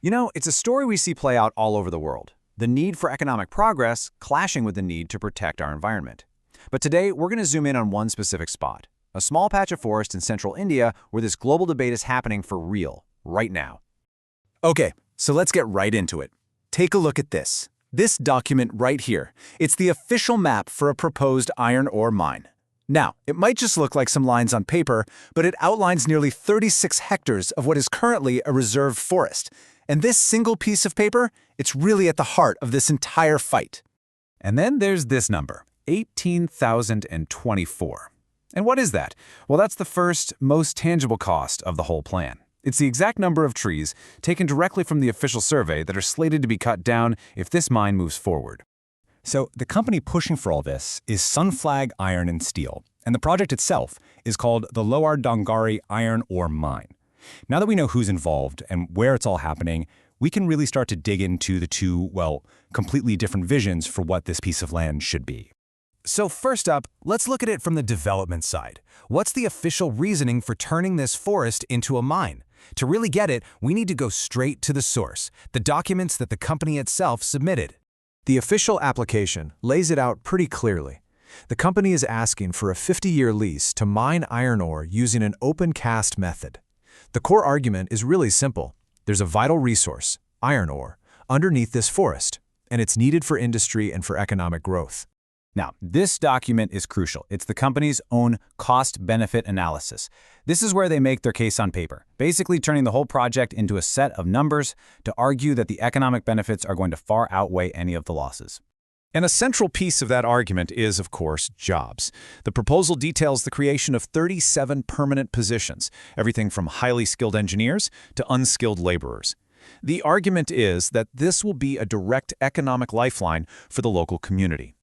You know, it's a story we see play out all over the world. The need for economic progress clashing with the need to protect our environment. But today, we're going to zoom in on one specific spot, a small patch of forest in central India where this global debate is happening for real, right now. Okay, so let's get right into it. Take a look at this. This document right here. It's the official map for a proposed iron ore mine. Now, it might just look like some lines on paper, but it outlines nearly 36 hectares of what is currently a reserve forest. And this single piece of paper, it's really at the heart of this entire fight. And then there's this number, 18,024. And what is that? Well, that's the first, most tangible cost of the whole plan. It's the exact number of trees taken directly from the official survey that are slated to be cut down if this mine moves forward. So the company pushing for all this is Sunflag Iron and Steel, and the project itself is called the Lohardongari Iron Ore Mine. Now that we know who's involved and where it's all happening, we can really start to dig into the two, well, completely different visions for what this piece of land should be. So first up, let's look at it from the development side. What's the official reasoning for turning this forest into a mine? To really get it, we need to go straight to the source, the documents that the company itself submitted. The official application lays it out pretty clearly. The company is asking for a 50-year lease to mine iron ore using an open-cast method. The core argument is really simple. There's a vital resource, iron ore, underneath this forest, and it's needed for industry and for economic growth. Now, this document is crucial. It's the company's own cost-benefit analysis. This is where they make their case on paper, basically turning the whole project into a set of numbers to argue that the economic benefits are going to far outweigh any of the losses. And a central piece of that argument is, of course, jobs. The proposal details the creation of 37 permanent positions, everything from highly skilled engineers to unskilled laborers. The argument is that this will be a direct economic lifeline for the local community.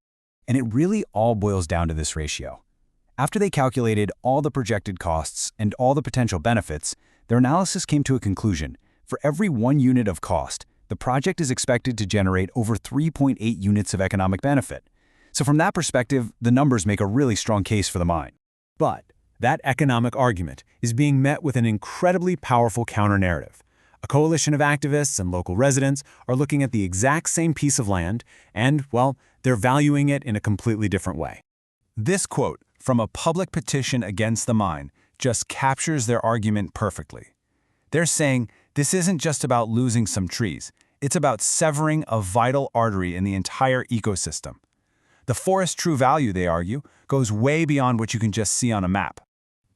And it really all boils down to this ratio. After they calculated all the projected costs and all the potential benefits, their analysis came to a conclusion. For every 1 unit of cost, the project is expected to generate over 3.8 units of economic benefit. So from that perspective, the numbers make a really strong case for the mine. But that economic argument is being met with an incredibly powerful counter-narrative. A coalition of activists and local residents are looking at the exact same piece of land and, well, they're valuing it in a completely different way. This quote from a public petition against the mine just captures their argument perfectly. They're saying this isn't just about losing some trees, it's about severing a vital artery in the entire ecosystem. The forest's true value, they argue, goes way beyond what you can just see on a map.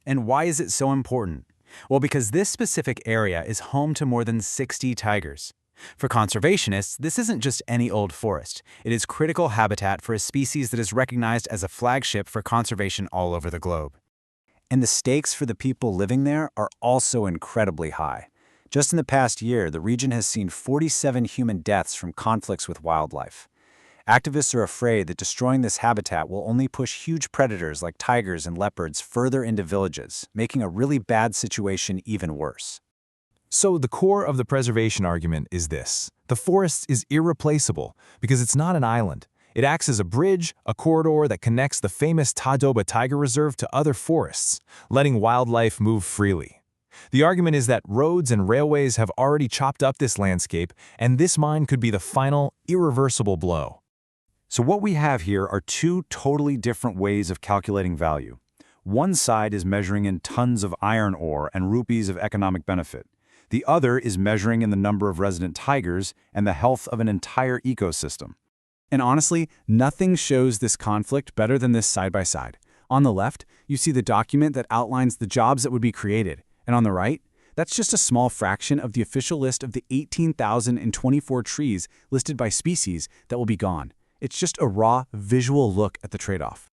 And why is it so important? Well, because this specific area is home to more than 60 tigers. For conservationists, this isn't just any old forest. It is critical habitat for a species that is recognized as a flagship for conservation all over the globe. And the stakes for the people living there are also incredibly high. Just in the past year, the region has seen 47 human deaths from conflicts with wildlife. Activists are afraid that destroying this habitat will only push huge predators like tigers and leopards further into villages, making a really bad situation even worse. So the core of the preservation argument is this. The forest is irreplaceable because it's not an island. It acts as a bridge, a corridor that connects the famous Tadoba Tiger Reserve to other forests, letting wildlife move freely. The argument is that roads and railways have already chopped up this landscape, and this mine could be the final, irreversible blow. So what we have here are two totally different ways of calculating value. One side is measuring in tons of iron ore and rupees of economic benefit. The other is measuring in the number of resident tigers and the health of an entire ecosystem. And honestly, nothing shows this conflict better than this side-by-side. On the left, you see the document that outlines the jobs that would be created. And on the right, that's just a small fraction of the official list of the 18,024 trees listed by species that will be gone. It's just a raw, visual look at the trade-off.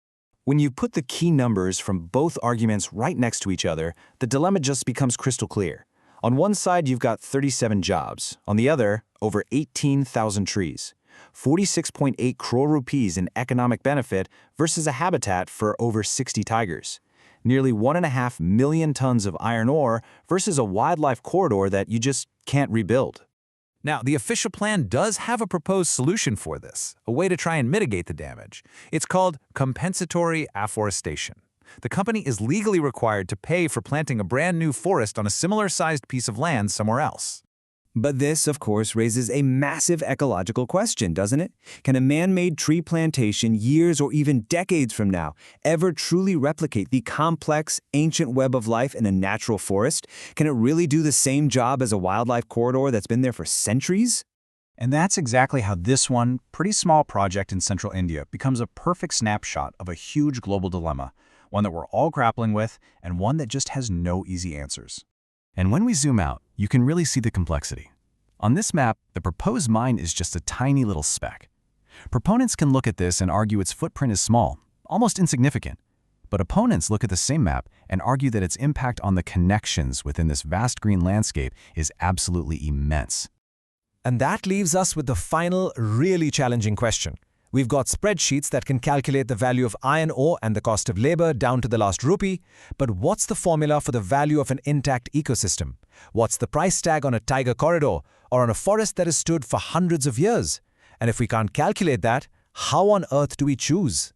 When you put the key numbers from both arguments right next to each other, the dilemma just becomes crystal clear. On one side, you've got 37 jobs. On the other, over 18,000 trees. 46.8 crore rupees in economic benefit versus a habitat for over 60 tigers. Nearly 1.5 million tons of iron ore versus a wildlife corridor that you just can't rebuild. Now, the official plan does have a proposed solution for this, a way to try and mitigate the damage. It's called compensatory afforestation. The company is legally required to pay for planting a brand new forest on a similar-sized piece of land somewhere else. But this, of course, raises a massive ecological question, doesn't it? Can a man-made tree plantation years or even decades from now ever truly replicate the complex, ancient web of life in a natural forest? Can it really do the same job as a wildlife corridor that's been there for centuries? And that's exactly how this one, pretty small project in central India becomes a perfect snapshot of a huge global dilemma, one that we're all grappling with, and one that just has no easy answers. And when we zoom out, you can really see the complexity. On this map, the proposed mine is just a tiny little speck. Proponents can look at this and argue its footprint is small, almost insignificant. But opponents look at the same map and argue that its impact on the connections within this vast green landscape is absolutely immense. And that leaves us with the final, really challenging question. We've got spreadsheets that can calculate the value of iron ore and the cost of labor down to the last rupee, but what's the formula for the value of an intact ecosystem? What's the price tag on a tiger corridor or on a forest that has stood for hundreds of years? And if we can't calculate that, how on earth do we choose?